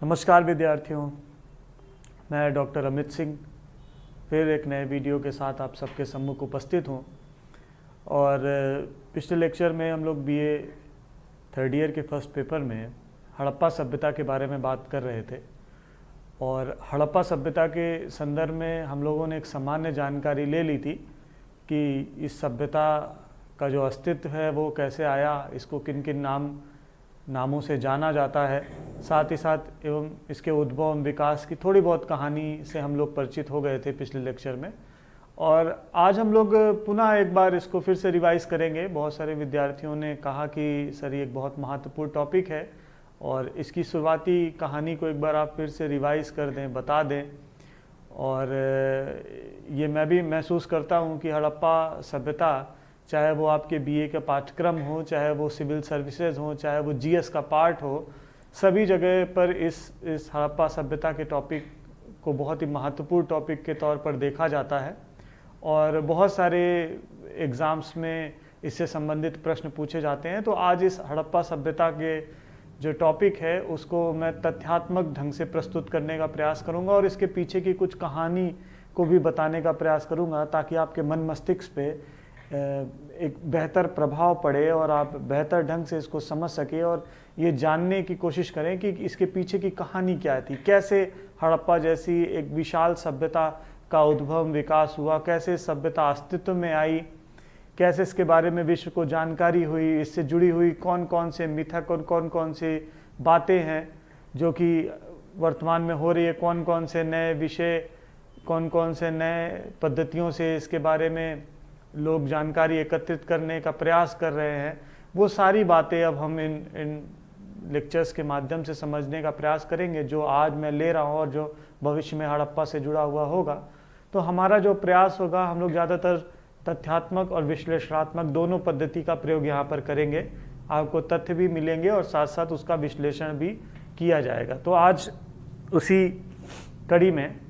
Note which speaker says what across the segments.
Speaker 1: नमस्कार विद्यार्थियों, मैं डॉक्टर अमित सिंह फिर एक नए वीडियो के साथ आप सबके सम्मुख उपस्थित हूँ। और पिछले लेक्चर में हम लोग बीए थर्ड ईयर के फर्स्ट पेपर में हड़प्पा सभ्यता के बारे में बात कर रहे थे। और हड़प्पा सभ्यता के संदर्भ में हम लोगों ने एक सामान्य जानकारी ले ली थी कि इस सभ्यता का जो अस्तित्व है वो कैसे आया, इसको किन किन नामों से जाना जाता है, साथ ही साथ एवं इसके उद्भव एवं विकास की थोड़ी बहुत कहानी से हम लोग परिचित हो गए थे पिछले लेक्चर में। और आज हम लोग पुनः एक बार इसको फिर से रिवाइज करेंगे। बहुत सारे विद्यार्थियों ने कहा कि सर ये एक बहुत महत्वपूर्ण टॉपिक है और इसकी शुरुआती कहानी को एक बार आप फिर से रिवाइज कर दें, बता दें। और ये मैं भी महसूस करता हूँ कि हड़प्पा सभ्यता, चाहे वो आपके बीए का पाठ्यक्रम हो, चाहे वो सिविल सर्विसेज हो, चाहे वो जीएस का पार्ट हो, सभी जगह पर इस हड़प्पा सभ्यता के टॉपिक को बहुत ही महत्वपूर्ण टॉपिक के तौर पर देखा जाता है। और बहुत सारे एग्ज़ाम्स में इससे संबंधित प्रश्न पूछे जाते हैं। तो आज इस हड़प्पा सभ्यता के जो टॉपिक है उसको मैं तथ्यात्मक ढंग से प्रस्तुत करने का प्रयास करूंगा और इसके पीछे की कुछ कहानी को भी बताने का प्रयास करूंगा, ताकि आपके मन मस्तिष्क पे एक बेहतर प्रभाव पड़े और आप बेहतर ढंग से इसको समझ सके और ये जानने की कोशिश करें कि इसके पीछे की कहानी क्या थी, कैसे हड़प्पा जैसी एक विशाल सभ्यता का उद्भव विकास हुआ, कैसे सभ्यता अस्तित्व में आई, कैसे इसके बारे में विश्व को जानकारी हुई, इससे जुड़ी हुई कौन कौन से मिथक और कौन कौन से बातें हैं जो कि वर्तमान में हो रही है, कौन कौन से नए विषय, कौन कौन से नए पद्धतियों से इसके बारे में लोग जानकारी एकत्रित करने का प्रयास कर रहे हैं। वो सारी बातें अब हम इन लेक्चर्स के माध्यम से समझने का प्रयास करेंगे, जो आज मैं ले रहा हूँ और जो भविष्य में हड़प्पा से जुड़ा हुआ होगा। तो हमारा जो प्रयास होगा, हम लोग ज़्यादातर तथ्यात्मक और विश्लेषणात्मक दोनों पद्धति का प्रयोग यहाँ पर करेंगे। आपको तथ्य भी मिलेंगे और साथ साथ उसका विश्लेषण भी किया जाएगा। तो आज उसी कड़ी में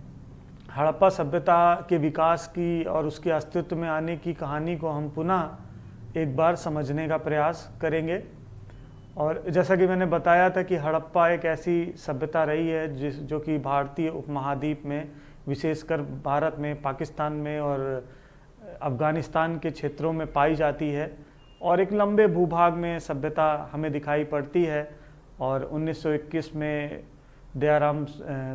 Speaker 1: हड़प्पा सभ्यता के विकास की और उसके अस्तित्व में आने की कहानी को हम पुनः एक बार समझने का प्रयास करेंगे। और जैसा कि मैंने बताया था कि हड़प्पा एक ऐसी सभ्यता रही है जो कि भारतीय उपमहाद्वीप में, विशेषकर भारत में, पाकिस्तान में और अफ़गानिस्तान के क्षेत्रों में पाई जाती है और एक लंबे भूभाग में सभ्यता हमें दिखाई पड़ती है। और 1921 में दयाराम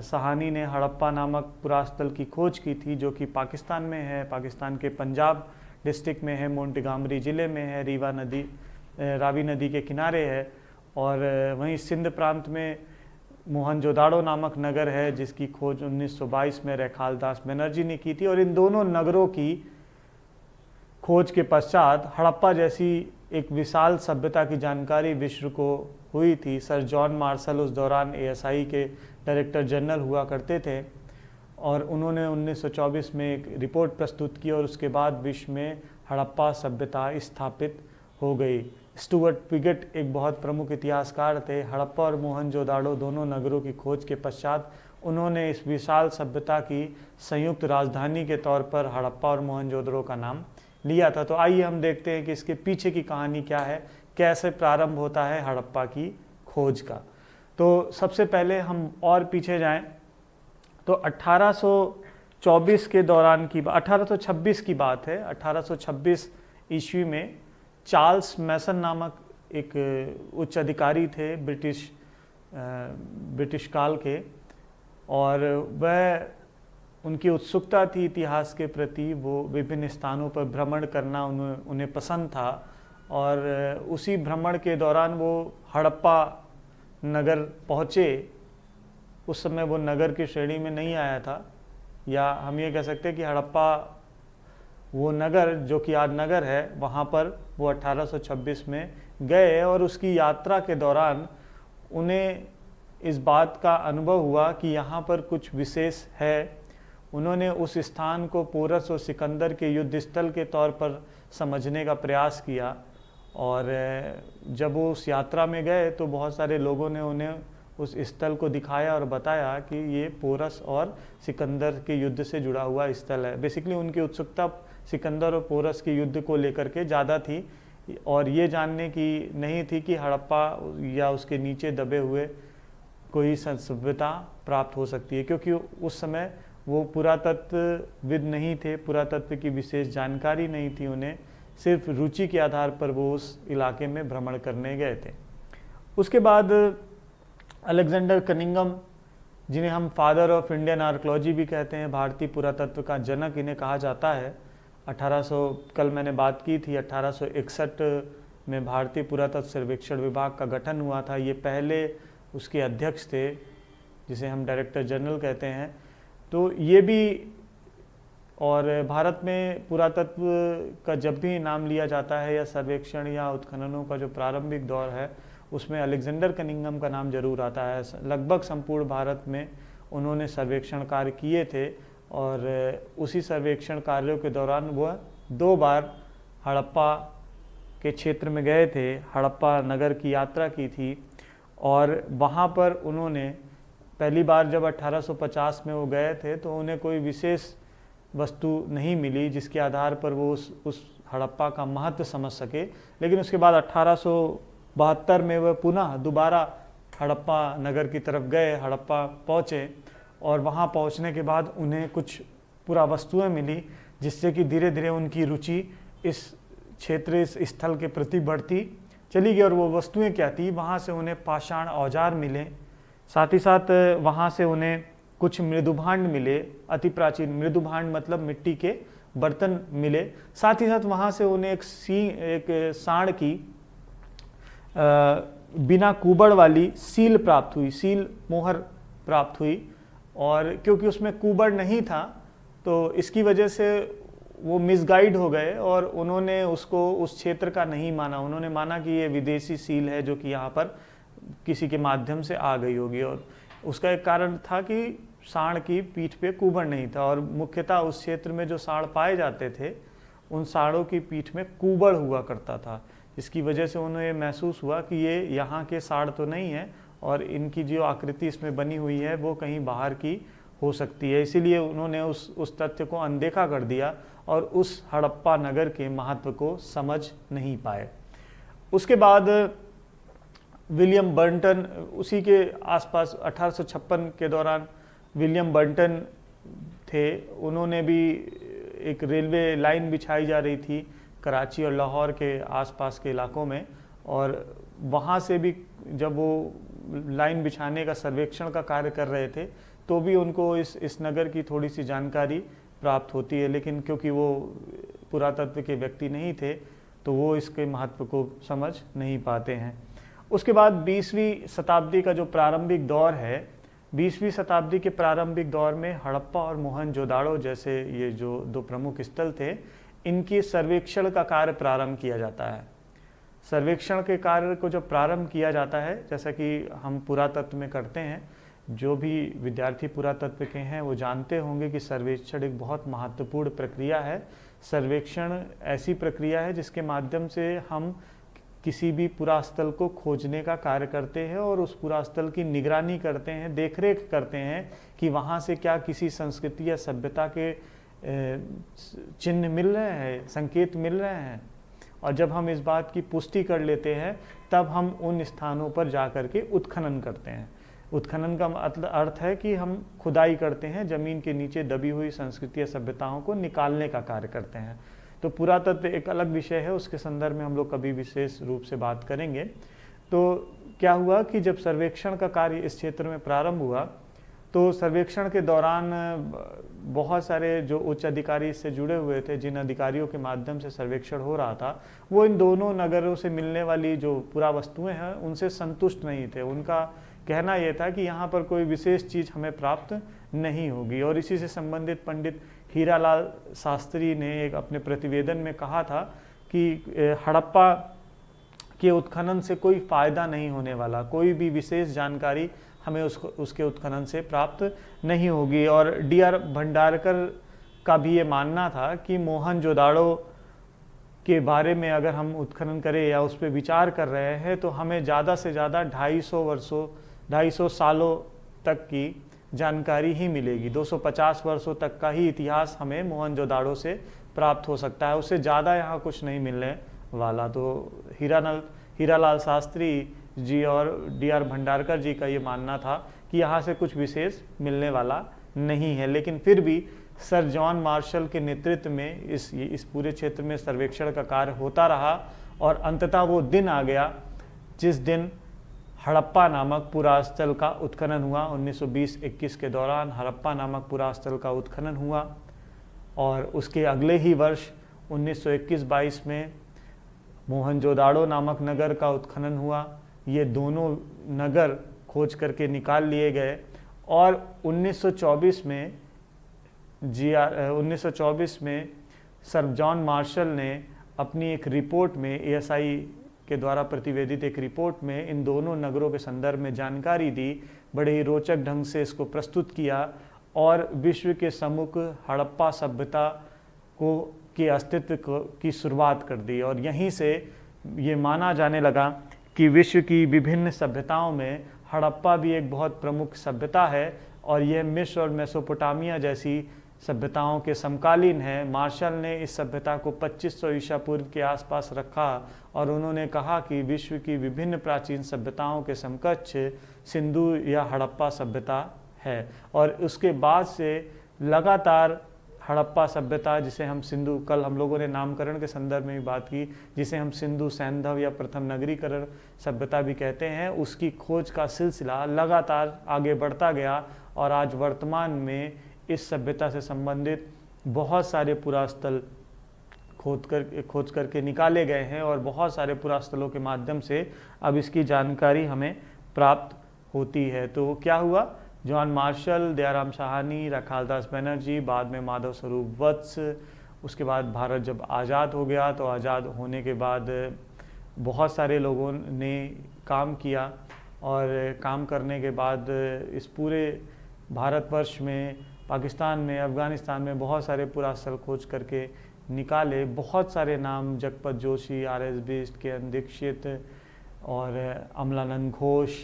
Speaker 1: साहनी ने हड़प्पा नामक पुरास्थल की खोज की थी, जो कि पाकिस्तान में है, पाकिस्तान के पंजाब डिस्ट्रिक्ट में है, मोंटगामरी ज़िले में है, रावी नदी के किनारे है। और वहीं सिंध प्रांत में मोहनजोदाड़ो नामक नगर है, जिसकी खोज 1922 में रैखालदास बनर्जी ने की थी। और इन दोनों नगरों की खोज के पश्चात हड़प्पा जैसी एक विशाल सभ्यता की जानकारी विश्व को हुई थी। सर जॉन मार्शल उस दौरान एएसआई के डायरेक्टर जनरल हुआ करते थे और उन्होंने 1924 में एक रिपोर्ट प्रस्तुत की और उसके बाद विश्व में हड़प्पा सभ्यता स्थापित हो गई। स्टुअर्ट पिगट एक बहुत प्रमुख इतिहासकार थे। हड़प्पा और मोहनजोदाड़ो दोनों नगरों की खोज के पश्चात उन्होंने इस विशाल सभ्यता की संयुक्त राजधानी के तौर पर हड़प्पा और मोहनजोदड़ो का नाम लिया था। तो आइए हम देखते हैं कि इसके पीछे की कहानी क्या है, कैसे प्रारंभ होता है हड़प्पा की खोज का। तो सबसे पहले हम और पीछे जाएं तो 1824 के दौरान की 1826 की बात है। 1826 ईस्वी में चार्ल्स मैसन नामक एक उच्च अधिकारी थे ब्रिटिश काल के, और वह उनकी उत्सुकता थी इतिहास के प्रति। वो विभिन्न स्थानों पर भ्रमण करना उन्हें पसंद था और उसी भ्रमण के दौरान वो हड़प्पा नगर पहुँचे। उस समय वो नगर की श्रेणी में नहीं आया था, या हम ये कह सकते हैं कि हड़प्पा वो नगर जो कि आज नगर है, वहाँ पर वो 1826 में गए। और उसकी यात्रा के दौरान उन्हें इस बात का अनुभव हुआ कि यहाँ पर कुछ विशेष है। उन्होंने उस स्थान को पोरस और सिकंदर के युद्ध स्थल के तौर पर समझने का प्रयास किया। और जब वो उस यात्रा में गए तो बहुत सारे लोगों ने उन्हें उस स्थल को दिखाया और बताया कि ये पोरस और सिकंदर के युद्ध से जुड़ा हुआ स्थल है। बेसिकली उनकी उत्सुकता सिकंदर और पोरस के युद्ध को लेकर के ज़्यादा थी और ये जानने की नहीं थी कि हड़प्पा या उसके नीचे दबे हुए कोई सभ्यता प्राप्त हो सकती है, क्योंकि उस समय वो पुरातत्वविद नहीं थे, पुरातत्व की विशेष जानकारी नहीं थी उन्हें, सिर्फ रुचि के आधार पर वो उस इलाके में भ्रमण करने गए थे। उसके बाद अलेक्जेंडर कनिंघम, जिन्हें हम फादर ऑफ इंडियन आर्कोलॉजी भी कहते हैं, भारतीय पुरातत्व का जनक इन्हें कहा जाता है। 1800 कल मैंने बात की थी, 1861 में भारतीय पुरातत्व सर्वेक्षण विभाग का गठन हुआ था। ये पहले उसके अध्यक्ष थे, जिसे हम डायरेक्टर जनरल कहते हैं। तो ये भी, और भारत में पुरातत्व का जब भी नाम लिया जाता है या सर्वेक्षण या उत्खननों का जो प्रारंभिक दौर है, उसमें अलेक्जेंडर कनिंघम का नाम जरूर आता है। लगभग संपूर्ण भारत में उन्होंने सर्वेक्षण कार्य किए थे, और उसी सर्वेक्षण कार्यों के दौरान वह 2 बार हड़प्पा के क्षेत्र में गए थे, हड़प्पा नगर की यात्रा की थी। और वहाँ पर उन्होंने पहली बार जब 1850 में वो गए थे, तो उन्हें कोई विशेष वस्तु नहीं मिली जिसके आधार पर वो उस हड़प्पा का महत्व समझ सके। लेकिन उसके बाद 1872 में वह पुनः दोबारा हड़प्पा नगर की तरफ गए, हड़प्पा पहुँचे, और वहाँ पहुँचने के बाद उन्हें कुछ पुरावस्तुएं मिली, जिससे कि धीरे धीरे उनकी रुचि इस क्षेत्र, इस स्थल के प्रति बढ़ती चली गई। और वो वस्तुएं क्या थी, वहाँ से उन्हें पाषाण औजार मिले, साथ ही साथ वहाँ से उन्हें कुछ मृदुभांड मिले, अति प्राचीन मृदुभांड मतलब मिट्टी के बर्तन मिले। साथ ही साथ वहाँ से उन्हें एक सांड की बिना कुबड़ वाली सील प्राप्त हुई, सील मोहर प्राप्त हुई। और क्योंकि उसमें कुबड़ नहीं था, तो इसकी वजह से वो मिसगाइड हो गए और उन्होंने उसको उस क्षेत्र का नहीं माना। उन्होंने माना कि ये विदेशी सील है जो कि यहाँ पर किसी के माध्यम से आ गई होगी। और उसका एक कारण था कि सांड की पीठ पे कुबड़ नहीं था, और मुख्यतः उस क्षेत्र में जो सांड पाए जाते थे, उन सांडों की पीठ में कुबड़ हुआ करता था, जिसकी वजह से उन्हें महसूस हुआ कि ये यहाँ के सांड तो नहीं है, और इनकी जो आकृति इसमें बनी हुई है वो कहीं बाहर की हो सकती है। इसीलिए उन्होंने उस तथ्य को अनदेखा कर दिया और उस हड़प्पा नगर के महत्व को समझ नहीं पाए। उसके बाद विलियम बर्टन, उसी के आसपास 1856 के दौरान विलियम बर्टन थे। उन्होंने भी एक रेलवे लाइन बिछाई जा रही थी कराची और लाहौर के आसपास के इलाकों में, और वहाँ से भी जब वो लाइन बिछाने का सर्वेक्षण का कार्य कर रहे थे, तो भी उनको इस नगर की थोड़ी सी जानकारी प्राप्त होती है। लेकिन क्योंकि वो पुरातत्व के व्यक्ति नहीं थे, तो वो इसके महत्व को समझ नहीं पाते हैं। उसके बाद 20वीं शताब्दी का जो प्रारंभिक दौर है, 20वीं शताब्दी के प्रारंभिक दौर में हड़प्पा और मोहनजोदाड़ो जैसे ये जो 2 प्रमुख स्थल थे, इनकी सर्वेक्षण का कार्य प्रारंभ किया जाता है। सर्वेक्षण के कार्य को जो प्रारंभ किया जाता है, जैसा कि हम पुरातत्व में करते हैं, जो भी विद्यार्थी पुरातत्व के हैं वो जानते होंगे कि सर्वेक्षण एक बहुत महत्वपूर्ण प्रक्रिया है। सर्वेक्षण ऐसी प्रक्रिया है जिसके माध्यम से हम किसी भी पुरास्थल को खोजने का कार्य करते हैं और उस पुरास्थल की निगरानी करते हैं, देखरेख करते हैं कि वहाँ से क्या किसी संस्कृति या सभ्यता के चिन्ह मिल रहे हैं, संकेत मिल रहे हैं। और जब हम इस बात की पुष्टि कर लेते हैं, तब हम उन स्थानों पर जा कर के उत्खनन करते हैं। उत्खनन का अर्थ है कि हम खुदाई करते हैं, जमीन के नीचे दबी हुई संस्कृति या सभ्यताओं को निकालने का कार्य करते हैं। तो पुरातत्व एक अलग विषय है, उसके संदर्भ में हम लोग कभी विशेष रूप से बात करेंगे। तो क्या हुआ कि जब सर्वेक्षण का कार्य इस क्षेत्र में प्रारंभ हुआ, तो सर्वेक्षण के दौरान बहुत सारे जो उच्च अधिकारी इससे जुड़े हुए थे, जिन अधिकारियों के माध्यम से सर्वेक्षण हो रहा था, वो इन दोनों नगरों से मिलने वाली जो पुरावस्तुएं हैं उनसे संतुष्ट नहीं थे। उनका कहना यह था कि यहाँ पर कोई विशेष चीज़ हमें प्राप्त नहीं होगी। और इसी से संबंधित पंडित हीरालाल शास्त्री ने एक अपने प्रतिवेदन में कहा था कि हड़प्पा के उत्खनन से कोई फ़ायदा नहीं होने वाला, कोई भी विशेष जानकारी हमें उसके उत्खनन से प्राप्त नहीं होगी। और D.R. भंडारकर का भी ये मानना था कि मोहनजोदाड़ो के बारे में अगर हम उत्खनन करें या उस पर विचार कर रहे हैं, तो हमें ज़्यादा से ज़्यादा 250 सालों तक की जानकारी ही मिलेगी। 250 वर्षों तक का ही इतिहास हमें मोहनजोदाड़ो से प्राप्त हो सकता है, उससे ज़्यादा यहाँ कुछ नहीं मिलने वाला। तो हीरालाल शास्त्री जी और D.R. भंडारकर जी का ये मानना था कि यहाँ से कुछ विशेष मिलने वाला नहीं है, लेकिन फिर भी सर जॉन मार्शल के नेतृत्व में इस पूरे क्षेत्र में सर्वेक्षण का कार्य होता रहा और अंततः वो दिन आ गया जिस दिन हड़प्पा नामक पुरास्थल का उत्खनन हुआ। 1920-21 के दौरान हड़प्पा नामक पुरास्थल का उत्खनन हुआ और उसके अगले ही वर्ष 1921-22 में मोहनजोदाड़ो नामक नगर का उत्खनन हुआ। ये दोनों नगर खोज करके निकाल लिए गए और 1924 में सर जॉन मार्शल ने अपनी एक रिपोर्ट में ASI के द्वारा प्रतिवेदित एक रिपोर्ट में इन दोनों नगरों के संदर्भ में जानकारी दी, बड़े ही रोचक ढंग से इसको प्रस्तुत किया और विश्व के सम्मुख हड़प्पा सभ्यता के अस्तित्व की शुरुआत कर दी। और यहीं से ये माना जाने लगा कि विश्व की विभिन्न सभ्यताओं में हड़प्पा भी एक बहुत प्रमुख सभ्यता है और यह मिस्र और मेसोपोटामिया जैसी सभ्यताओं के समकालीन है। मार्शल ने इस सभ्यता को 2500 ईसा पूर्व के आसपास रखा और उन्होंने कहा कि विश्व की विभिन्न प्राचीन सभ्यताओं के समकक्ष सिंधु या हड़प्पा सभ्यता है। और उसके बाद से लगातार हड़प्पा सभ्यता, जिसे हम सिंधु, कल हम लोगों ने नामकरण के संदर्भ में भी बात की, जिसे हम सिंधु सैंधव या प्रथम नगरीकरण सभ्यता भी कहते हैं, उसकी खोज का सिलसिला लगातार आगे बढ़ता गया और आज वर्तमान में इस सभ्यता से संबंधित बहुत सारे पुरास्थल खोज करके निकाले गए हैं और बहुत सारे पुरास्थलों के माध्यम से अब इसकी जानकारी हमें प्राप्त होती है। तो क्या हुआ, जॉन मार्शल, दयाराम साहनी, राखालदास बनर्जी, बाद में माधव स्वरूप वत्स, उसके बाद भारत जब आज़ाद हो गया तो आज़ाद होने के बाद बहुत सारे लोगों ने काम किया और काम करने के बाद इस पूरे भारतवर्ष में, पाकिस्तान में, अफ़गानिस्तान में बहुत सारे पुरास्थल खोज करके निकाले। बहुत सारे नाम, जगपत जोशी, R.S. बिष्ट, के.एन. दीक्षित और अमलानंद घोष,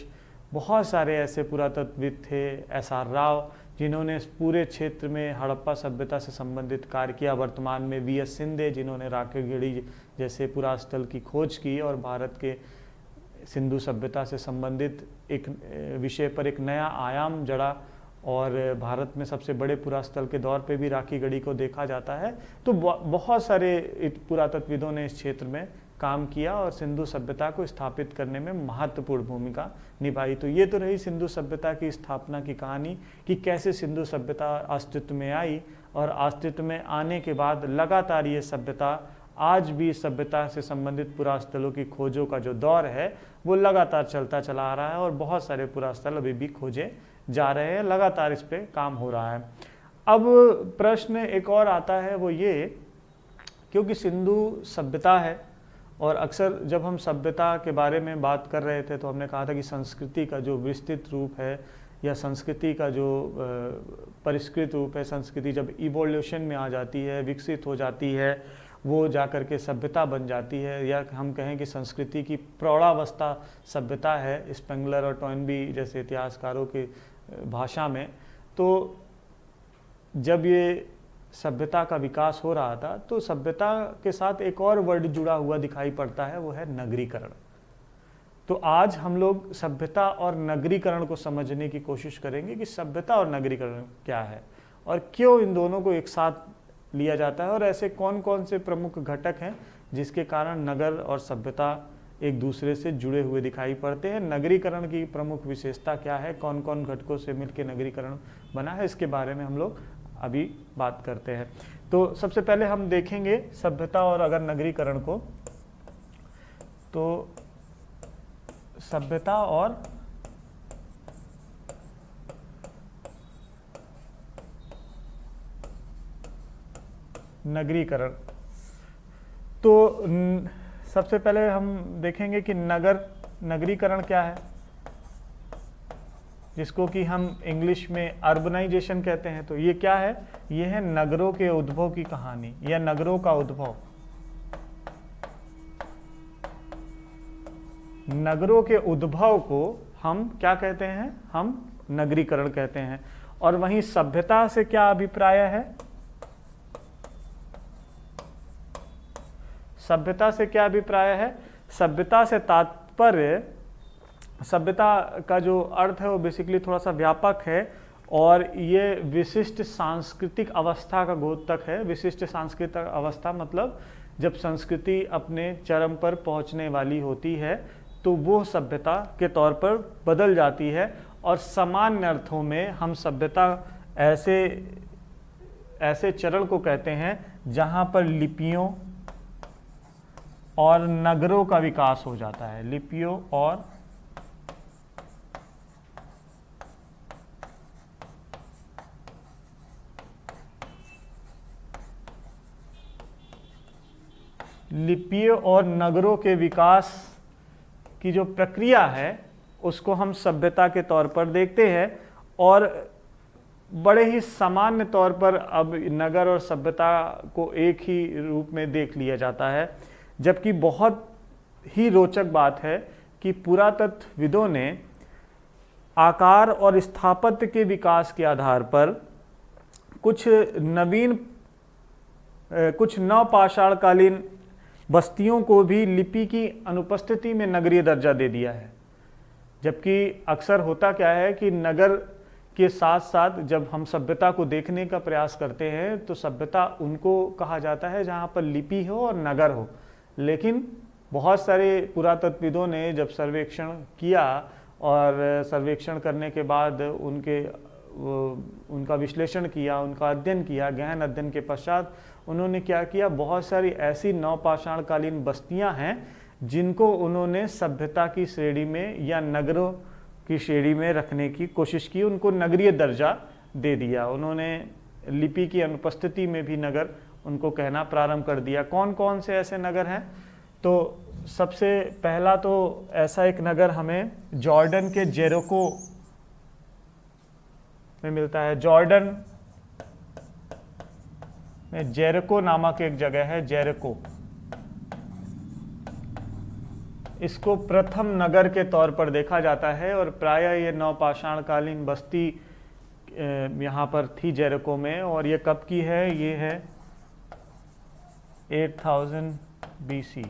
Speaker 1: बहुत सारे ऐसे पुरातत्वविद थे, S.R. राव, जिन्होंने इस पूरे क्षेत्र में हड़प्पा सभ्यता से संबंधित कार्य किया। वर्तमान में V.S. सिंधे, जिन्होंने राखेगढ़ी जैसे पुरास्थल की खोज की और भारत के सिंधु सभ्यता से संबंधित एक विषय पर एक नया आयाम जड़ा और भारत में सबसे बड़े पुरास्थल के दौर पे भी राखीगढ़ी को देखा जाता है। तो बहुत सारे पुरातत्वविदों ने इस क्षेत्र में काम किया और सिंधु सभ्यता को स्थापित करने में महत्वपूर्ण भूमिका निभाई। तो ये तो रही सिंधु सभ्यता की स्थापना की कहानी कि कैसे सिंधु सभ्यता अस्तित्व में आई और अस्तित्व में आने के बाद लगातार ये सभ्यता आज भी सभ्यता से संबंधित पुरास्थलों की खोजों का जो दौर है वो लगातार चलता चला आ रहा है और बहुत सारे पुरास्थल अभी भी खोजे जा रहे हैं, लगातार इस पे काम हो रहा है। अब प्रश्न एक और आता है, वो ये, क्योंकि सिंधु सभ्यता है और अक्सर जब हम सभ्यता के बारे में बात कर रहे थे तो हमने कहा था कि संस्कृति का जो विस्तृत रूप है या संस्कृति का जो परिष्कृत रूप है, संस्कृति जब इवोल्यूशन में आ जाती है, विकसित हो जाती है, वो जाकर के सभ्यता बन जाती है, या हम कहें कि संस्कृति की प्रौढ़ावस्था सभ्यता है, स्पेंगलर और टॉयनबी जैसे इतिहासकारों की भाषा में। तो जब ये सभ्यता का विकास हो रहा था तो सभ्यता के साथ एक और वर्ड जुड़ा हुआ दिखाई पड़ता है, वो है नगरीकरण। तो आज हम लोग सभ्यता और नगरीकरण को समझने की कोशिश करेंगे कि सभ्यता और नगरीकरण क्या है और क्यों इन दोनों को एक साथ लिया जाता है और ऐसे कौन कौन से प्रमुख घटक हैं जिसके कारण नगर और सभ्यता एक दूसरे से जुड़े हुए दिखाई पड़ते हैं। नगरीकरण की प्रमुख विशेषता क्या है, कौन कौन घटकों से मिलकर नगरीकरण बना है, इसके बारे में हम लोग अभी बात करते हैं। तो सबसे पहले हम देखेंगे सभ्यता और अगर नगरीकरण को। तो सभ्यता और नगरीकरण, तो सबसे पहले हम देखेंगे कि नगरीकरण क्या है, जिसको कि हम इंग्लिश में अर्बनाइजेशन कहते हैं। तो ये क्या है, ये है नगरों के उद्भव की कहानी या नगरों का उद्भव। नगरों के उद्भव को हम क्या कहते हैं, हम नगरीकरण कहते हैं। और वहीं सभ्यता से क्या अभिप्राय है, सभ्यता से क्या अभिप्राय है, सभ्यता से तात्पर्य सभ्यता का जो अर्थ है वो बेसिकली थोड़ा सा व्यापक है और ये विशिष्ट सांस्कृतिक अवस्था का द्योतक है। विशिष्ट सांस्कृतिक अवस्था मतलब जब संस्कृति अपने चरम पर पहुंचने वाली होती है तो वो सभ्यता के तौर पर बदल जाती है। और सामान्य अर्थों में हम सभ्यता ऐसे चरण को कहते हैं जहां पर लिपियों और नगरों का विकास हो जाता है। लिपियों और नगरों के विकास की जो प्रक्रिया है उसको हम सभ्यता के तौर पर देखते हैं। और बड़े ही सामान्य तौर पर अब नगर और सभ्यता को एक ही रूप में देख लिया जाता है। जबकि बहुत ही रोचक बात है कि पुरातत्वविदों ने आकार और स्थापत्य के विकास के आधार पर कुछ नवपाषाणकालीन बस्तियों को भी लिपि की अनुपस्थिति में नगरीय दर्जा दे दिया है। जबकि अक्सर होता क्या है कि नगर के साथ साथ जब हम सभ्यता को देखने का प्रयास करते हैं तो सभ्यता उनको कहा जाता है जहाँ पर लिपि हो और नगर हो। लेकिन बहुत सारे पुरातत्वविदों ने जब सर्वेक्षण किया और सर्वेक्षण करने के बाद उनका विश्लेषण किया, उनका अध्ययन किया, गहन अध्ययन के पश्चात उन्होंने क्या किया, बहुत सारी ऐसी नवपाषाणकालीन बस्तियां हैं जिनको उन्होंने सभ्यता की श्रेणी में या नगरों की श्रेणी में रखने की कोशिश की, उनको नगरीय दर्जा दे दिया। उन्होंने लिपि की अनुपस्थिति में भी नगर उनको कहना प्रारंभ कर दिया। कौन कौन से ऐसे नगर हैं? तो सबसे पहला तो ऐसा एक नगर हमें जॉर्डन के जेरिको में मिलता है। जॉर्डन में जेरिको नामक एक जगह है, जेरिको। इसको प्रथम नगर के तौर पर देखा जाता है और प्रायः ये नवपाषाणकालीन बस्ती यहाँ पर थी जेरिको में। और ये कब की है? ये है 8000 BC,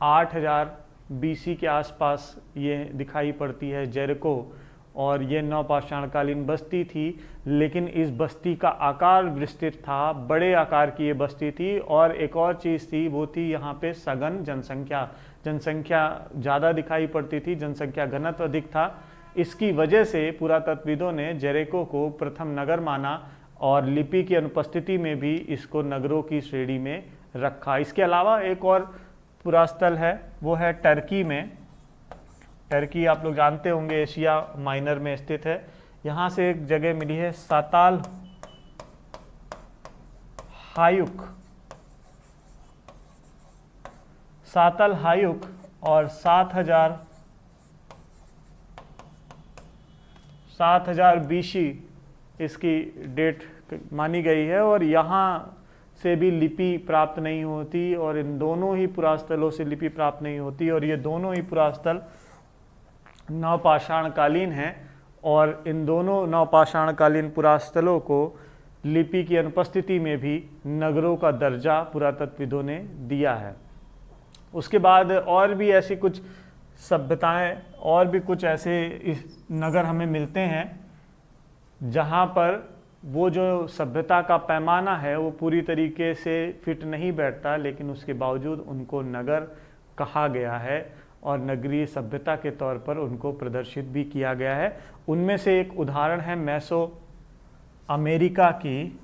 Speaker 1: 8000 BC के आसपास ये दिखाई पड़ती है जेरिको। और ये नवपाषाणकालीन बस्ती थी, लेकिन इस बस्ती का आकार विस्तृत था, बड़े आकार की ये बस्ती थी। और एक और चीज़ थी, वो थी यहाँ पे सघन जनसंख्या ज़्यादा दिखाई पड़ती थी, जनसंख्या घनत्व अधिक था। इसकी वजह से पुरातत्वविदों ने जेरिको को प्रथम नगर माना और लिपि की अनुपस्थिति में भी इसको नगरों की श्रेणी में रखा। इसके अलावा एक और पुरास्थल है, वो है टर्की में। टर्की आप लोग जानते होंगे एशिया माइनर में स्थित है। यहाँ से एक जगह मिली है साताल हायुक और 7000 BC इसकी डेट मानी गई है। और यहाँ से भी लिपि प्राप्त नहीं होती और इन दोनों ही पुरास्थलों से लिपि प्राप्त नहीं होती। और ये दोनों ही पुरास्थल नवपाषाणकालीन हैं और इन दोनों नवपाषाणकालीन पुरास्थलों को लिपि की अनुपस्थिति में भी नगरों का दर्जा पुरातत्वविदों ने दिया है। उसके बाद और भी ऐसी कुछ सभ्यताएं और भी कुछ ऐसे नगर हमें मिलते हैं जहां पर वो जो सभ्यता का पैमाना है वो पूरी तरीके से फिट नहीं बैठता, लेकिन उसके बावजूद उनको नगर कहा गया है और नगरीय सभ्यता के तौर पर उनको प्रदर्शित भी किया गया है। उनमें से एक उदाहरण है मेसो अमेरिका की।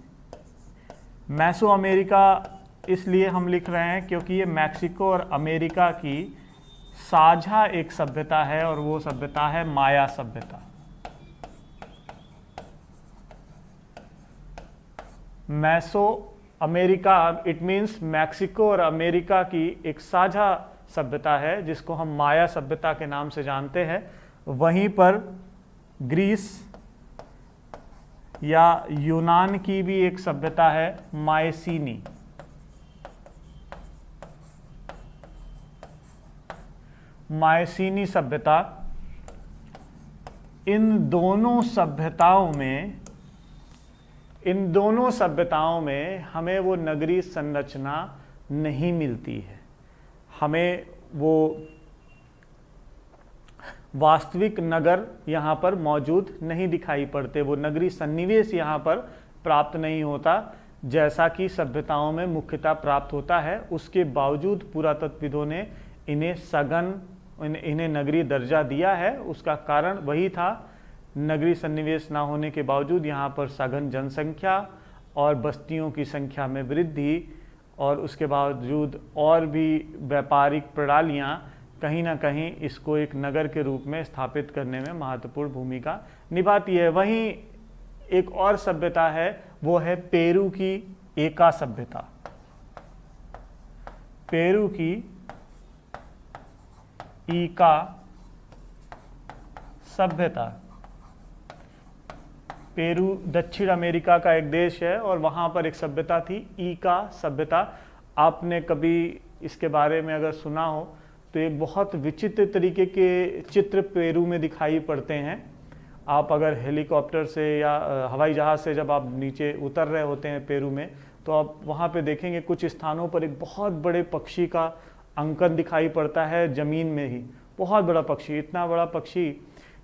Speaker 1: मेसो अमेरिका इसलिए हम लिख रहे हैं क्योंकि ये मैक्सिको और अमेरिका की साझा एक सभ्यता है और वो सभ्यता है माया सभ्यता। Meso America, it means Mexico और अमेरिका की एक साझा सभ्यता है जिसको हम माया सभ्यता के नाम से जानते हैं। वहीं पर ग्रीस या यूनान की भी एक सभ्यता है मायसीनी। मायसीनी सभ्यता, इन दोनों सभ्यताओं में हमें वो नगरीय संरचना नहीं मिलती है। हमें वो वास्तविक नगर यहाँ पर मौजूद नहीं दिखाई पड़ते, वो नगरीय सन्निवेश यहाँ पर प्राप्त नहीं होता जैसा कि सभ्यताओं में मुख्यतः प्राप्त होता है। उसके बावजूद पुरातत्वविदों ने इन्हें नगरीय दर्जा दिया है। उसका कारण वही था, नगरीय सन्निवेश ना होने के बावजूद यहाँ पर सघन जनसंख्या और बस्तियों की संख्या में वृद्धि और उसके बावजूद और भी व्यापारिक प्रणालियाँ कहीं ना कहीं इसको एक नगर के रूप में स्थापित करने में महत्वपूर्ण भूमिका निभाती है। वहीं एक और सभ्यता है, वो है पेरू की एका सभ्यता। पेरू की ईका सभ्यता। पेरू दक्षिण अमेरिका का एक देश है और वहाँ पर एक सभ्यता थी, ईका सभ्यता। आपने कभी इसके बारे में अगर सुना हो तो एक बहुत विचित्र तरीके के चित्र पेरू में दिखाई पड़ते हैं। आप अगर हेलीकॉप्टर से या हवाई जहाज़ से जब आप नीचे उतर रहे होते हैं पेरू में, तो आप वहाँ पे देखेंगे कुछ स्थानों पर एक बहुत बड़े पक्षी का अंकन दिखाई पड़ता है ज़मीन में ही। बहुत बड़ा पक्षी, इतना बड़ा पक्षी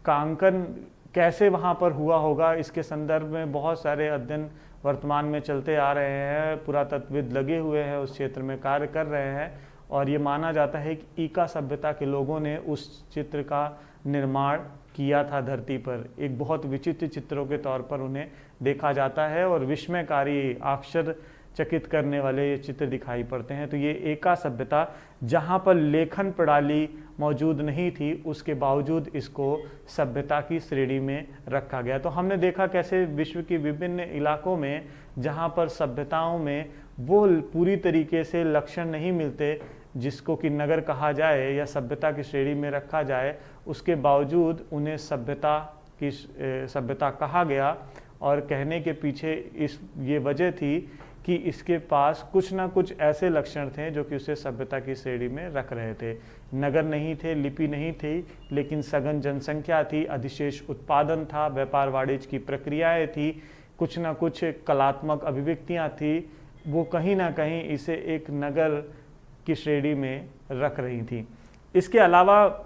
Speaker 1: का अंकन कैसे वहाँ पर हुआ होगा, इसके संदर्भ में बहुत सारे अध्ययन वर्तमान में चलते आ रहे हैं। पुरातत्वविद लगे हुए हैं, उस क्षेत्र में कार्य कर रहे हैं और ये माना जाता है कि ईका सभ्यता के लोगों ने उस चित्र का निर्माण किया था धरती पर। एक बहुत विचित्र चित्रों के तौर पर उन्हें देखा जाता है और विस्मयकारी, आश्चर्यचकित करने वाले ये चित्र दिखाई पड़ते हैं। तो ये एका सभ्यता, जहाँ पर लेखन प्रणाली मौजूद नहीं थी, उसके बावजूद इसको सभ्यता की श्रेणी में रखा गया। तो हमने देखा कैसे विश्व के विभिन्न इलाकों में जहाँ पर सभ्यताओं में वो पूरी तरीके से लक्षण नहीं मिलते जिसको कि नगर कहा जाए या सभ्यता की श्रेणी में रखा जाए, उसके बावजूद उन्हें सभ्यता कहा गया। और कहने के पीछे ये वजह थी कि इसके पास कुछ ना कुछ ऐसे लक्षण थे जो कि उसे सभ्यता की श्रेणी में रख रहे थे। नगर नहीं थे, लिपि नहीं थी, लेकिन सघन जनसंख्या थी, अधिशेष उत्पादन था, व्यापार वाणिज्य की प्रक्रियाएं थी, कुछ ना कुछ कलात्मक अभिव्यक्तियां थी। वो कहीं ना कहीं इसे एक नगर की श्रेणी में रख रही थी। इसके अलावा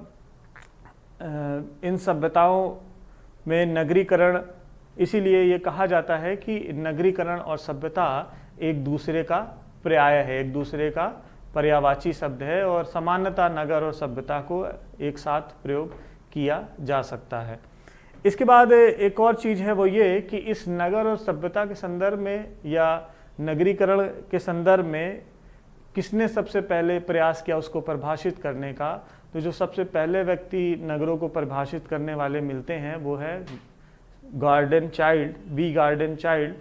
Speaker 1: इन सभ्यताओं में नगरीकरण, इसीलिए ये कहा जाता है कि नगरीकरण और सभ्यता एक दूसरे का पर्याय है, एक दूसरे का पर्यायवाची शब्द है और सामान्यतः नगर और सभ्यता को एक साथ प्रयोग किया जा सकता है। इसके बाद एक और चीज़ है, वो ये कि इस नगर और सभ्यता के संदर्भ में या नगरीकरण के संदर्भ में किसने सबसे पहले प्रयास किया उसको परिभाषित करने का। तो जो सबसे पहले व्यक्ति नगरों को परिभाषित करने वाले मिलते हैं वो है Gordon Childe, V Gordon Childe,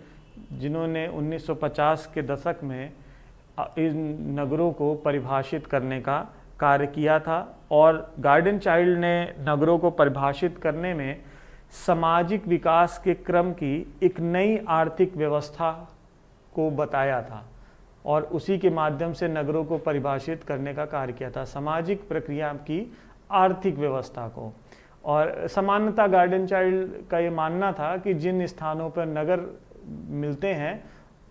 Speaker 1: जिन्होंने 1950 के दशक में इन नगरों को परिभाषित करने का कार्य किया था। और गार्डन चाइल्ड ने नगरों को परिभाषित करने में सामाजिक विकास के क्रम की एक नई आर्थिक व्यवस्था को बताया था और उसी के माध्यम से नगरों को परिभाषित करने का कार्य किया था, सामाजिक प्रक्रिया की आर्थिक व्यवस्था को। और सामान्यतः गार्डन चाइल्ड का ये मानना था कि जिन स्थानों पर नगर मिलते हैं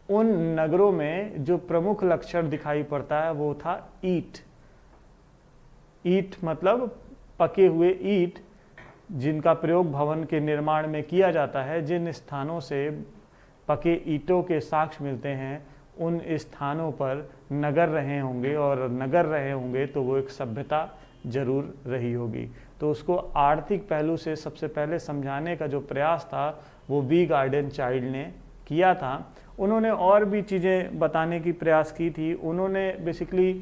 Speaker 1: उन नगरों में जो प्रमुख लक्षण दिखाई पड़ता है वो था ईंट। ईंट मतलब पके हुए ईंट, जिनका प्रयोग भवन के निर्माण में किया जाता है। जिन स्थानों से पके ईंटों के साक्ष्य मिलते हैं उन स्थानों पर नगर रहे होंगे और नगर रहे होंगे तो वो एक सभ्यता जरूर रही होगी। तो उसको आर्थिक पहलू से सबसे पहले समझाने का जो प्रयास था वो वी गार्डन चाइल्ड ने किया था। उन्होंने और भी चीज़ें बताने की प्रयास की थी। उन्होंने बेसिकली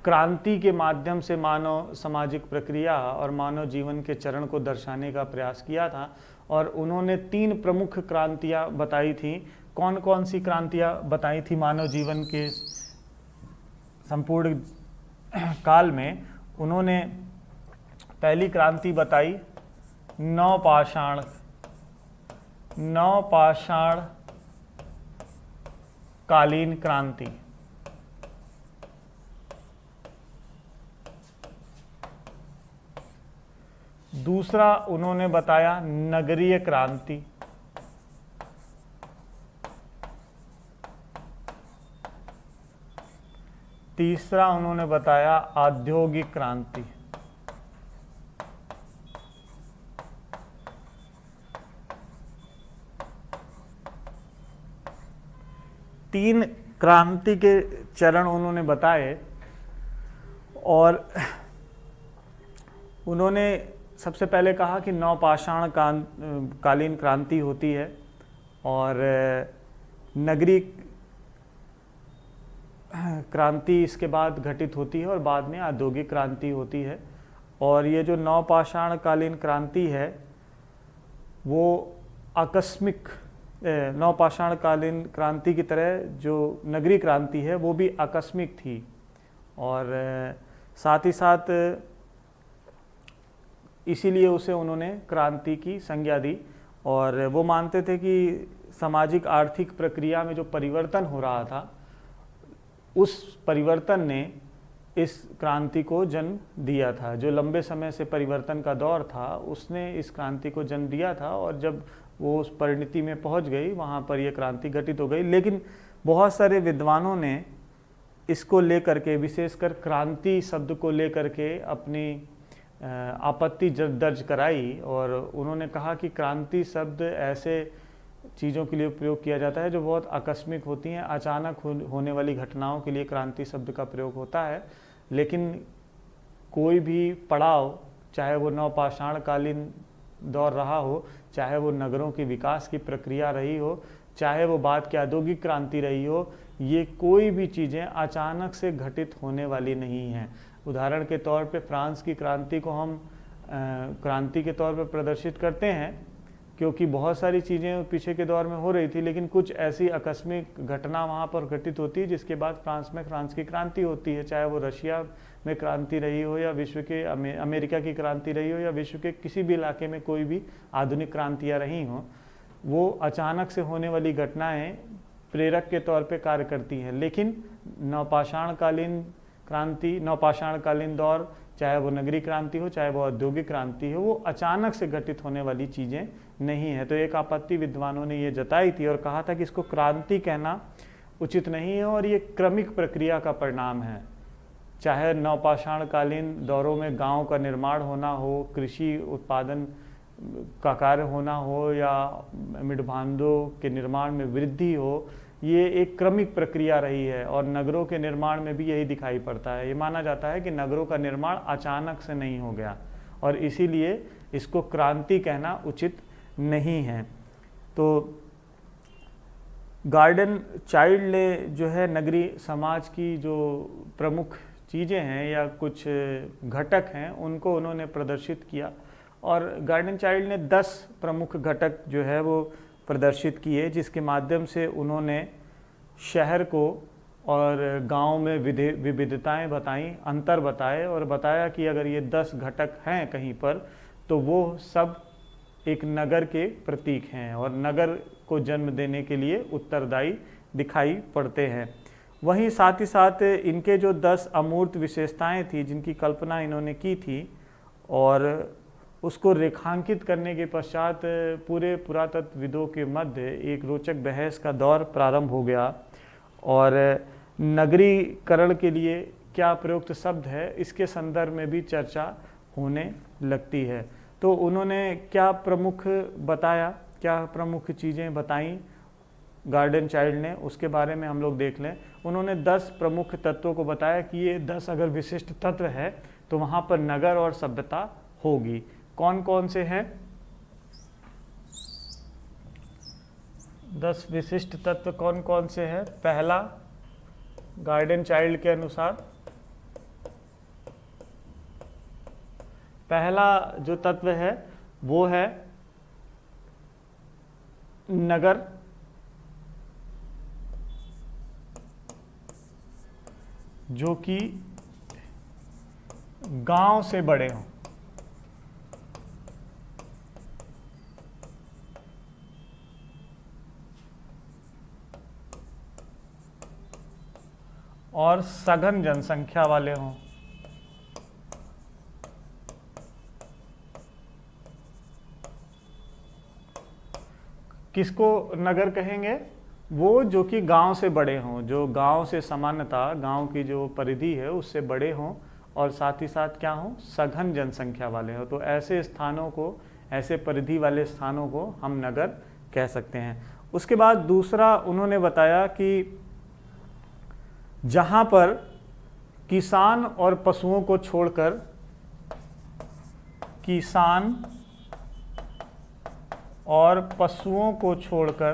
Speaker 1: क्रांति के माध्यम से मानव सामाजिक प्रक्रिया और मानव जीवन के चरण को दर्शाने का प्रयास किया था और उन्होंने 3 प्रमुख क्रांतियाँ बताई थी। कौन कौन सी क्रांतियाँ बताई थी मानव जीवन के संपूर्ण काल में? उन्होंने पहली क्रांति बताई नवपाषाण कालीन क्रांति। दूसरा उन्होंने बताया नगरीय क्रांति। तीसरा उन्होंने बताया औद्योगिक क्रांति। 3 क्रांति के चरण उन्होंने बताए और उन्होंने सबसे पहले कहा कि नवपाषाण कालीन क्रांति होती है और नगरी क्रांति इसके बाद घटित होती है और बाद में औद्योगिक क्रांति होती है। और ये जो नवपाषाण कालीन क्रांति है वो आकस्मिक, नवपाषाण कालीन क्रांति की तरह जो नगरी क्रांति है वो भी आकस्मिक थी और साथ ही साथ इसीलिए उसे उन्होंने क्रांति की संज्ञा दी। और वो मानते थे कि सामाजिक आर्थिक प्रक्रिया में जो परिवर्तन हो रहा था उस परिवर्तन ने इस क्रांति को जन्म दिया था। जो लंबे समय से परिवर्तन का दौर था उसने इस क्रांति को जन्म दिया था और जब वो उस परिणति में पहुंच गई वहाँ पर यह क्रांति घटित हो गई। लेकिन बहुत सारे विद्वानों ने इसको लेकर के, विशेषकर क्रांति शब्द को लेकर के अपनी आपत्ति दर्ज कराई और उन्होंने कहा कि क्रांति शब्द ऐसे चीज़ों के लिए प्रयोग किया जाता है जो बहुत आकस्मिक होती हैं, अचानक होने वाली घटनाओं के लिए क्रांति शब्द का प्रयोग होता है। लेकिन कोई भी पड़ाव, चाहे वो नवपाषाण कालीन दौर रहा हो, चाहे वो नगरों के विकास की प्रक्रिया रही हो, चाहे वो बाद की औद्योगिक क्रांति रही हो, ये कोई भी चीज़ें अचानक से घटित होने वाली नहीं हैं। उदाहरण के तौर पे फ्रांस की क्रांति को हम क्रांति के तौर पर प्रदर्शित करते हैं क्योंकि बहुत सारी चीज़ें पीछे के दौर में हो रही थी, लेकिन कुछ ऐसी आकस्मिक घटना वहाँ पर घटित होती है जिसके बाद फ्रांस की क्रांति होती है। चाहे वो रशिया में क्रांति रही हो या विश्व के अमेरिका की क्रांति रही हो या विश्व के किसी भी इलाके में कोई भी आधुनिक क्रांतियाँ रही हों, वो अचानक से होने वाली घटनाएँ प्रेरक के तौर पर कार्य करती हैं। लेकिन नवपाषाण कालीन दौर, चाहे वो नगरी क्रांति हो चाहे वो औद्योगिक क्रांति हो, वो अचानक से घटित होने वाली चीज़ें नहीं है। तो एक आपत्ति विद्वानों ने ये जताई थी और कहा था कि इसको क्रांति कहना उचित नहीं है और ये क्रमिक प्रक्रिया का परिणाम है। चाहे नवपाषाण कालीन दौरों में गांव का निर्माण होना हो, कृषि उत्पादन का कार्य होना हो या मिडभांडों के निर्माण में वृद्धि हो, ये एक क्रमिक प्रक्रिया रही है और नगरों के निर्माण में भी यही दिखाई पड़ता है। ये माना जाता है कि नगरों का निर्माण अचानक से नहीं हो गया और इसीलिए इसको क्रांति कहना उचित नहीं है। तो गार्डन चाइल्ड ने जो है नगरी समाज की जो प्रमुख चीज़ें हैं या कुछ घटक हैं उनको उन्होंने प्रदर्शित किया और गार्डन चाइल्ड ने 10 प्रमुख घटक जो है वो प्रदर्शित किए जिसके माध्यम से उन्होंने शहर को और गांव में विविधताएं बताई, अंतर बताए और बताया कि अगर ये 10 घटक हैं कहीं पर तो वो सब एक नगर के प्रतीक हैं और नगर को जन्म देने के लिए उत्तरदायी दिखाई पड़ते हैं। वहीं साथ ही साथ इनके जो 10 अमूर्त विशेषताएं थी जिनकी कल्पना इन्होंने की थी और उसको रेखांकित करने के पश्चात पूरे पुरातत्वविदों के मध्य एक रोचक बहस का दौर प्रारंभ हो गया और नगरीकरण के लिए क्या प्रयुक्त शब्द है इसके संदर्भ में भी चर्चा होने लगती है। तो उन्होंने क्या प्रमुख बताया, क्या प्रमुख चीज़ें बताई गार्डन चाइल्ड ने, उसके बारे में हम लोग देख लें। उन्होंने 10 प्रमुख तत्वों को बताया कि ये 10 अगर विशिष्ट तत्व है तो वहाँ पर नगर और सभ्यता होगी। कौन कौन से हैं? 10 विशिष्ट तत्व कौन कौन से हैं? पहला, गार्डन चाइल्ड के अनुसार पहला जो तत्व है वो है नगर, जो कि गांव से बड़े हों। और सघन जनसंख्या वाले हों। किसको नगर कहेंगे? वो जो कि गांव से बड़े हों, जो गांव से सामान्यतः गांव की जो परिधि है उससे बड़े हों और साथ ही साथ क्या हों? सघन जनसंख्या वाले हों। तो ऐसे स्थानों को, ऐसे परिधि वाले स्थानों को हम नगर कह सकते हैं। उसके बाद दूसरा उन्होंने बताया कि जहाँ पर किसान और पशुओं को छोड़कर, किसान और पशुओं को छोड़कर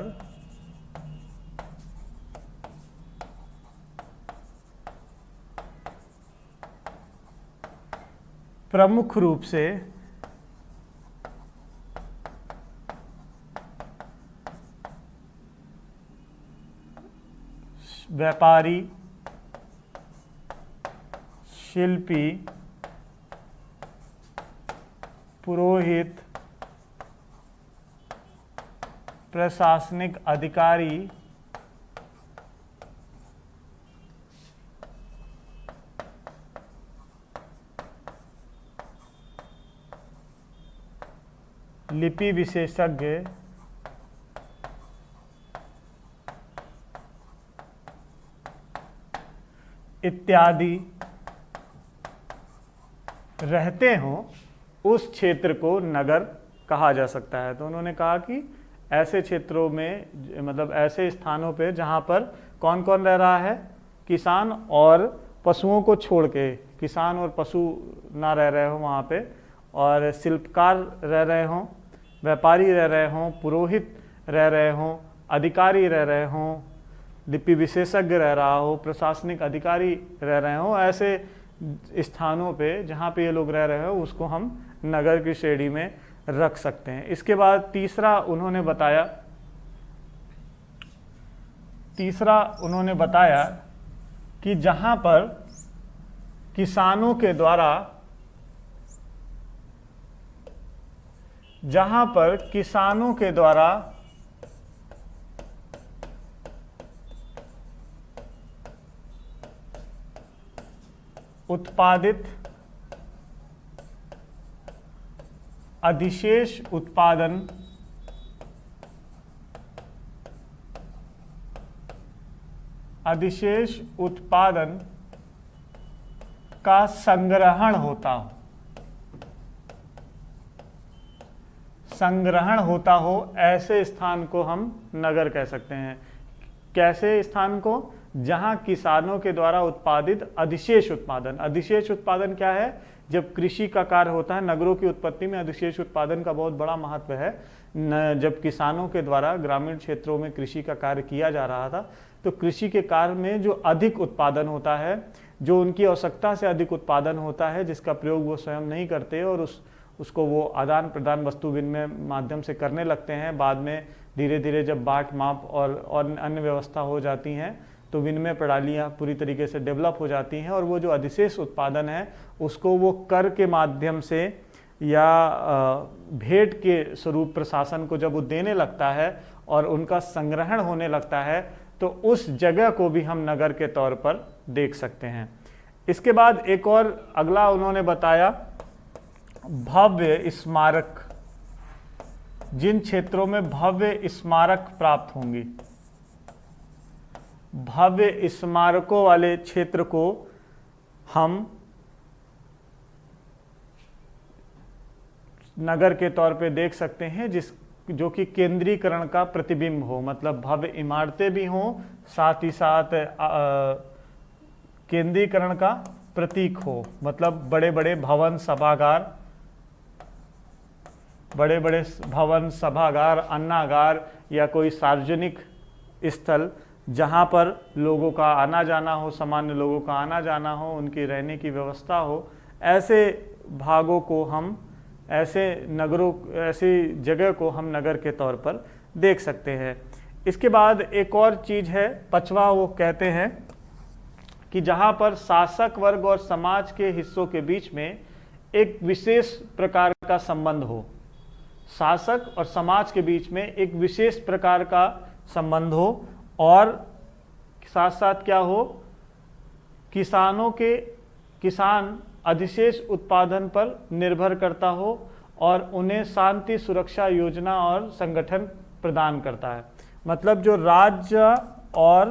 Speaker 1: प्रमुख रूप से व्यापारी, शिल्पी, पुरोहित, प्रशासनिक अधिकारी, लिपि विशेषज्ञ, इत्यादि रहते हों, उस क्षेत्र को नगर कहा जा सकता है। तो उन्होंने कहा कि ऐसे क्षेत्रों में, मतलब ऐसे स्थानों पे जहाँ पर कौन कौन रह रहा है, किसान और पशुओं को छोड़ के, किसान और पशु ना रह रहे हों वहाँ पे, और शिल्पकार रह रहे हों, व्यापारी रह रहे हों, पुरोहित रह रहे हों, अधिकारी रह रहे हों, लिपि विशेषज्ञ रह रहा हो, प्रशासनिक अधिकारी रह रहे हों, ऐसे स्थानों पे जहाँ पे ये लोग रह रहे हो उसको हम नगर की श्रेणी में रख सकते हैं। इसके बाद तीसरा उन्होंने बताया कि जहाँ पर किसानों के द्वारा उत्पादित अधिशेष उत्पादन का संग्रहण होता हो, ऐसे स्थान को हम नगर कह सकते हैं। कैसे स्थान को? जहां किसानों के द्वारा उत्पादित अधिशेष उत्पादन क्या है? जब कृषि का कार्य होता है, नगरों की उत्पत्ति में अधिशेष उत्पादन का बहुत बड़ा महत्व है। जब किसानों के द्वारा ग्रामीण क्षेत्रों में कृषि का कार्य किया जा रहा था, तो कृषि के कार्य में जो अधिक उत्पादन होता है, जो उनकी आवश्यकता से अधिक उत्पादन होता है, जिसका प्रयोग वो स्वयं नहीं करते और उसको वो आदान प्रदान वस्तु विनिमय माध्यम से करने लगते हैं। बाद में धीरे धीरे जब बाट माप और अन्य व्यवस्था हो जाती हैं, तो विनिमय प्रणालियाँ पूरी तरीके से डेवलप हो जाती हैं, और वो जो अधिशेष उत्पादन है उसको वो कर के माध्यम से या भेंट के स्वरूप प्रशासन को जब वो देने लगता है और उनका संग्रहण होने लगता है, तो उस जगह को भी हम नगर के तौर पर देख सकते हैं। इसके बाद एक और अगला उन्होंने बताया, भव्य स्मारक। जिन क्षेत्रों में भव्य स्मारक प्राप्त होंगी, भव्य स्मारकों वाले क्षेत्र को हम नगर के तौर पे देख सकते हैं, जो कि केंद्रीकरण का प्रतिबिंब हो, मतलब भव्य इमारतें भी हों, साथ ही साथ केंद्रीकरण का प्रतीक हो, मतलब बड़े बड़े भवन सभागार, अन्नागार या कोई सार्वजनिक स्थल जहाँ पर लोगों का आना जाना हो, सामान्य लोगों का आना जाना हो, उनकी रहने की व्यवस्था हो, ऐसे भागों को हम, ऐसी जगह को हम नगर के तौर पर देख सकते हैं। इसके बाद एक और चीज़ है, पांचवा, वो कहते हैं कि जहाँ पर शासक वर्ग और समाज के हिस्सों के बीच में एक विशेष प्रकार का संबंध हो, शासक और समाज के बीच में एक विशेष प्रकार का संबंध हो, और साथ साथ क्या हो, किसान अधिशेष उत्पादन पर निर्भर करता हो और उन्हें शांति सुरक्षा योजना और संगठन प्रदान करता है। मतलब जो राज्य और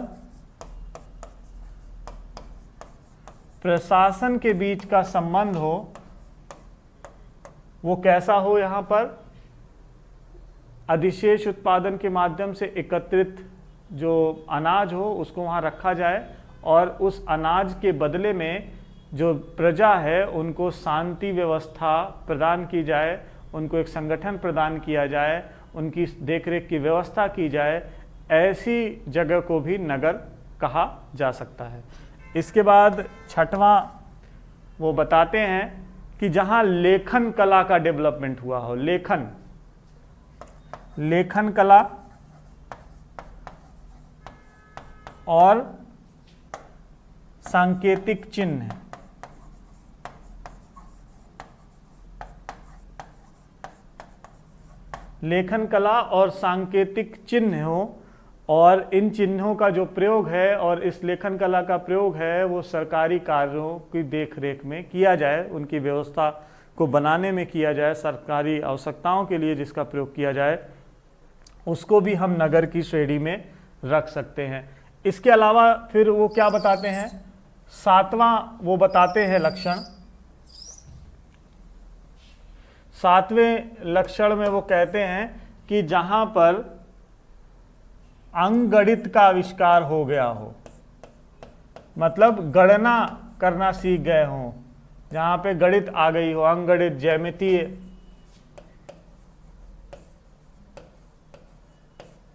Speaker 1: प्रशासन के बीच का संबंध हो, वो कैसा हो? यहाँ पर अधिशेष उत्पादन के माध्यम से एकत्रित जो अनाज हो उसको वहाँ रखा जाए और उस अनाज के बदले में जो प्रजा है उनको शांति व्यवस्था प्रदान की जाए, उनको एक संगठन प्रदान किया जाए, उनकी देखरेख की व्यवस्था की जाए। ऐसी जगह को भी नगर कहा जा सकता है। इसके बाद छठवां वो बताते हैं कि जहाँ लेखन कला का डेवलपमेंट हुआ हो, लेखन कला और सांकेतिक चिन्ह, लेखन कला और सांकेतिक चिन्ह हो, और इन चिन्हों का जो प्रयोग है और इस लेखन कला का प्रयोग है वो सरकारी कार्यों की देखरेख में किया जाए, उनकी व्यवस्था को बनाने में किया जाए, सरकारी आवश्यकताओं के लिए जिसका प्रयोग किया जाए उसको भी हम नगर की श्रेणी में रख सकते हैं। इसके अलावा फिर वो क्या बताते हैं, सातवां वो बताते हैं लक्षण, सातवें लक्षण में वो कहते हैं कि जहां पर अंकगणित का आविष्कार हो गया हो, मतलब गणना करना सीख गए हों, जहां पे गणित आ गई हो, अंकगणित, ज्यामितीय,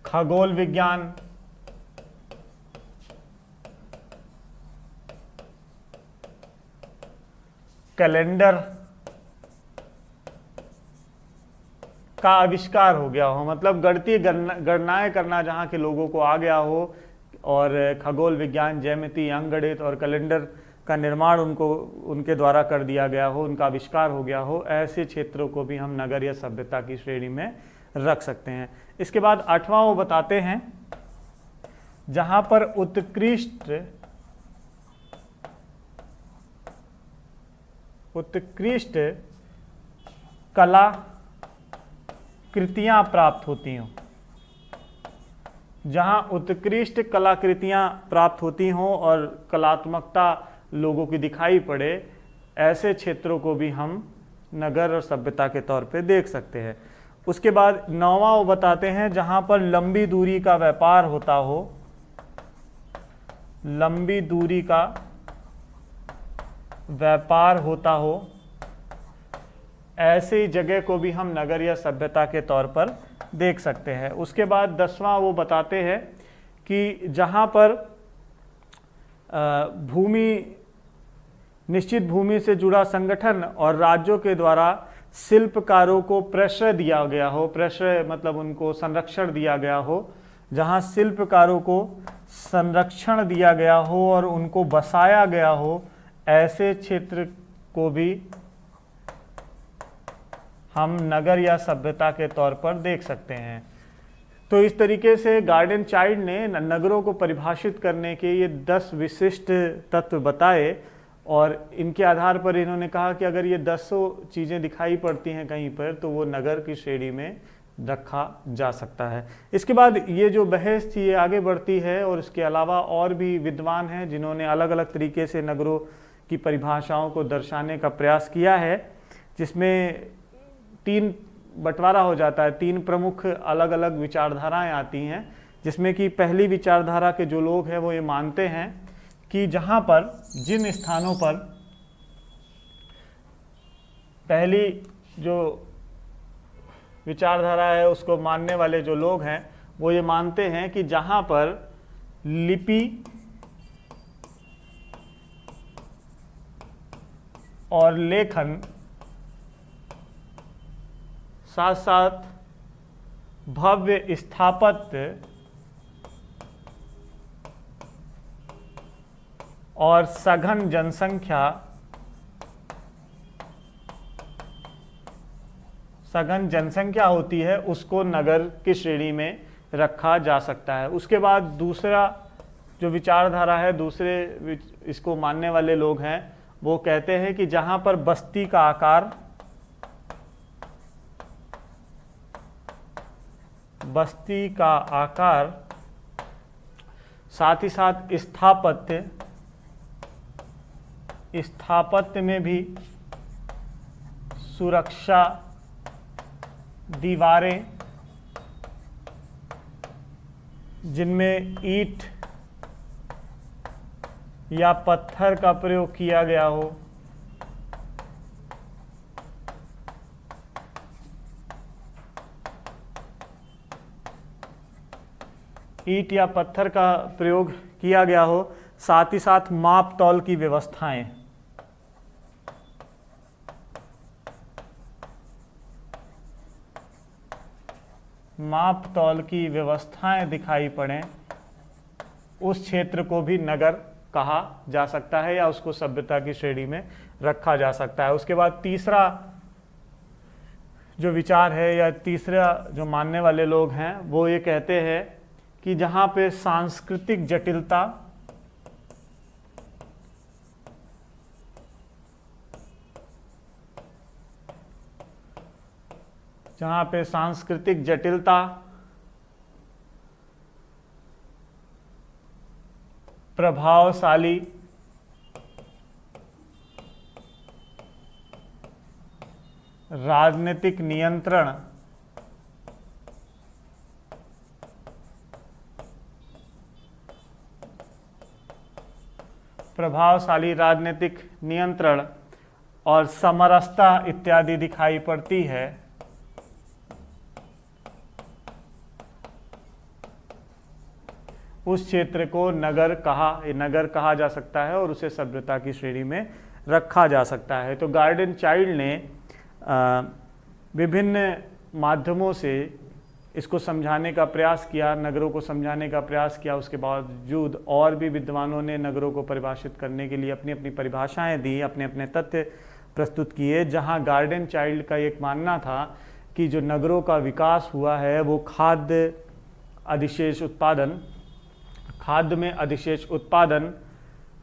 Speaker 1: खगोल विज्ञान, कैलेंडर का आविष्कार हो गया हो, मतलब गणितीय गणनाएं करना जहाँ के लोगों को आ गया हो, और खगोल विज्ञान, ज्यामिति, अंकगणित और कैलेंडर का निर्माण उनके द्वारा कर दिया गया हो, उनका आविष्कार हो गया हो, ऐसे क्षेत्रों को भी हम नगर या सभ्यता की श्रेणी में रख सकते हैं। इसके बाद आठवां वो बताते हैं जहाँ पर उत्कृष्ट कला कृतियां प्राप्त होती हों, जहां उत्कृष्ट कलाकृतियां प्राप्त होती हों और कलात्मकता लोगों की दिखाई पड़े, ऐसे क्षेत्रों को भी हम नगर और सभ्यता के तौर पे देख सकते हैं। उसके बाद नौवां वो बताते हैं जहां पर लंबी दूरी का व्यापार होता हो, लंबी दूरी का व्यापार होता हो, ऐसी जगह को भी हम नगर या सभ्यता के तौर पर देख सकते हैं। उसके बाद 10वां वो बताते हैं कि जहाँ पर निश्चित भूमि से जुड़ा संगठन और राज्यों के द्वारा शिल्पकारों को प्रश्रय दिया गया हो, प्रश्रय मतलब उनको संरक्षण दिया गया हो, जहाँ शिल्पकारों को संरक्षण दिया गया हो और उनको बसाया गया हो, ऐसे क्षेत्र को भी हम नगर या सभ्यता के तौर पर देख सकते हैं। तो इस तरीके से गार्डन चाइल्ड ने नगरों को परिभाषित करने के ये 10 विशिष्ट तत्व बताए, और इनके आधार पर इन्होंने कहा कि अगर ये 10 चीज़ें दिखाई पड़ती हैं कहीं पर तो वो नगर की श्रेणी में रखा जा सकता है। इसके बाद ये जो बहस थी ये आगे बढ़ती है, और इसके अलावा और भी विद्वान हैं जिन्होंने अलग अलग तरीके से नगरों की परिभाषाओं को दर्शाने का प्रयास किया है, जिसमें 3 बंटवारा हो जाता है, 3 प्रमुख अलग अलग विचारधाराएं आती हैं, जिसमें कि पहली विचारधारा के जो लोग हैं वो ये मानते हैं कि जहाँ पर जिन स्थानों पर, पहली जो विचारधारा है उसको मानने वाले जो लोग हैं वो ये मानते हैं कि जहाँ पर लिपि और लेखन साथ साथ भव्य स्थापत्य और सघन जनसंख्या होती है, उसको नगर की श्रेणी में रखा जा सकता है। उसके बाद दूसरा जो विचारधारा है, दूसरे इसको मानने वाले लोग हैं, वो कहते हैं कि जहाँ पर बस्ती का आकार साथ ही साथ स्थापत्य में भी सुरक्षा दीवारें जिनमें ईंट या पत्थर का प्रयोग किया गया हो, ईंट या पत्थर का प्रयोग किया गया हो, साथ ही साथ माप तौल की व्यवस्थाएं, माप तौल की व्यवस्थाएं दिखाई पड़ें, उस क्षेत्र को भी नगर कहा जा सकता है या उसको सभ्यता की श्रेणी में रखा जा सकता है। उसके बाद तीसरा जो विचार है या तीसरा जो मानने वाले लोग हैं वो ये कहते हैं कि जहाँ पे सांस्कृतिक जटिलता प्रभावशाली राजनीतिक नियंत्रण और समरसता इत्यादि दिखाई पड़ती है, उस क्षेत्र को नगर कहा जा सकता है और उसे सभ्यता की श्रेणी में रखा जा सकता है। तो गार्डन चाइल्ड ने विभिन्न माध्यमों से इसको समझाने का प्रयास किया, नगरों को समझाने का प्रयास किया। उसके बावजूद और भी विद्वानों ने नगरों को परिभाषित करने के लिए अपनी अपनी परिभाषाएं दी, अपने अपने तथ्य प्रस्तुत किए। जहां गार्डन चाइल्ड का एक मानना था कि जो नगरों का विकास हुआ है वो खाद्य में अधिशेष उत्पादन,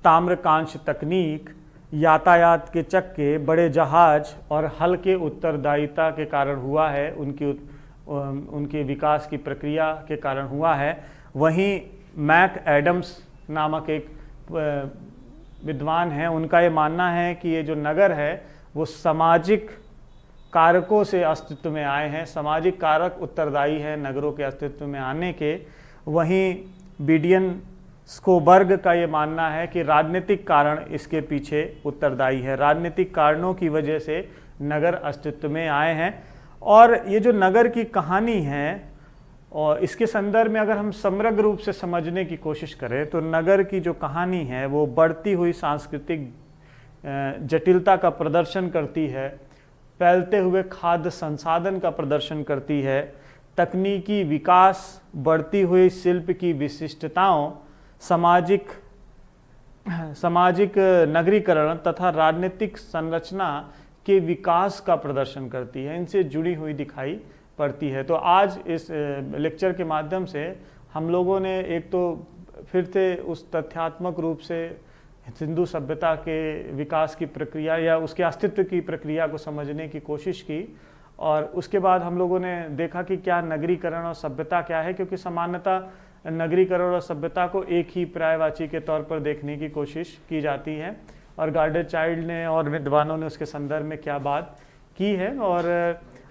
Speaker 1: ताम्रकांश तकनीक, यातायात के चक्के, बड़े जहाज और हल के उत्तरदायिता के कारण हुआ है, उनके विकास की प्रक्रिया के कारण हुआ है। वहीं मैक एडम्स नामक एक विद्वान हैं, उनका ये मानना है कि ये जो नगर है वो सामाजिक कारकों से अस्तित्व में आए हैं, सामाजिक कारक उत्तरदायी हैं नगरों के अस्तित्व में आने के। वहीं बीडियन स्कोबर्ग का ये मानना है कि राजनीतिक कारण इसके पीछे उत्तरदायी है, राजनीतिक कारणों की वजह से नगर अस्तित्व में आए हैं। और ये जो नगर की कहानी है और इसके संदर्भ में अगर हम समग्र रूप से समझने की कोशिश करें तो नगर की जो कहानी है वो बढ़ती हुई सांस्कृतिक जटिलता का प्रदर्शन करती है, फैलते हुए खाद्य संसाधन का प्रदर्शन करती है, तकनीकी विकास, बढ़ती हुई शिल्प की विशिष्टताओं, सामाजिक नगरीकरण तथा राजनीतिक संरचना के विकास का प्रदर्शन करती है, इनसे जुड़ी हुई दिखाई पड़ती है। तो आज इस लेक्चर के माध्यम से हम लोगों ने एक तो फिर से उस तथ्यात्मक रूप से सिंधु सभ्यता के विकास की प्रक्रिया या उसके अस्तित्व की प्रक्रिया को समझने की कोशिश की, और उसके बाद हम लोगों ने देखा कि क्या नगरीकरण और सभ्यता क्या है, क्योंकि सामान्यतः नगरीकरण और सभ्यता को एक ही पर्यायवाची के तौर पर देखने की कोशिश की जाती है, और गार्डन चाइल्ड ने और विद्वानों ने उसके संदर्भ में क्या बात की है। और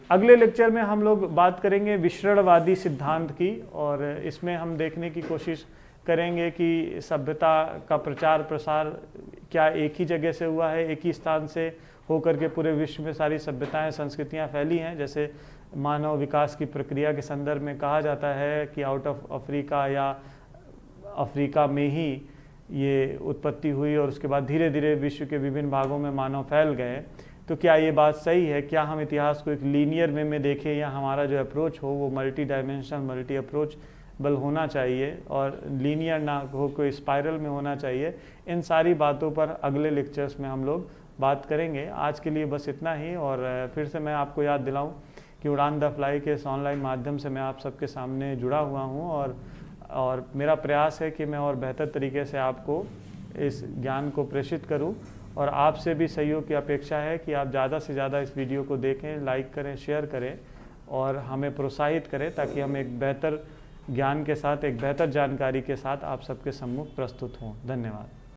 Speaker 1: अगले लेक्चर में हम लोग बात करेंगे विश्रणवादी सिद्धांत की, और इसमें हम देखने की कोशिश करेंगे कि सभ्यता का प्रचार प्रसार क्या एक ही जगह से हुआ है, एक ही स्थान से होकर के पूरे विश्व में सारी सभ्यताएं संस्कृतियां फैली हैं। जैसे मानव विकास की प्रक्रिया के संदर्भ में कहा जाता है कि आउट ऑफ अफ्रीका या अफ्रीका में ही ये उत्पत्ति हुई और उसके बाद धीरे धीरे विश्व के विभिन्न भागों में मानव फैल गए। तो क्या ये बात सही है? क्या हम इतिहास को एक लीनियर वे में देखें या हमारा जो अप्रोच हो वो मल्टी डायमेंशनल, मल्टी अप्रोचबल होना चाहिए और लीनियर ना हो, कोई स्पाइरल में होना चाहिए? इन सारी बातों पर अगले लेक्चर्स में हम लोग बात करेंगे। आज के लिए बस इतना ही, और फिर से मैं आपको याद दिलाऊं कि उड़ान द फ्लाई के इस ऑनलाइन माध्यम से मैं आप सबके सामने जुड़ा हुआ हूं, और मेरा प्रयास है कि मैं और बेहतर तरीके से आपको इस ज्ञान को प्रेषित करूं, और आपसे भी सहयोग की अपेक्षा है कि आप ज़्यादा से ज़्यादा इस वीडियो को देखें, लाइक करें, शेयर करें और हमें प्रोत्साहित करें, ताकि हम एक बेहतर ज्ञान के साथ, एक बेहतर जानकारी के साथ आप सबके सम्मुख प्रस्तुत हों। धन्यवाद।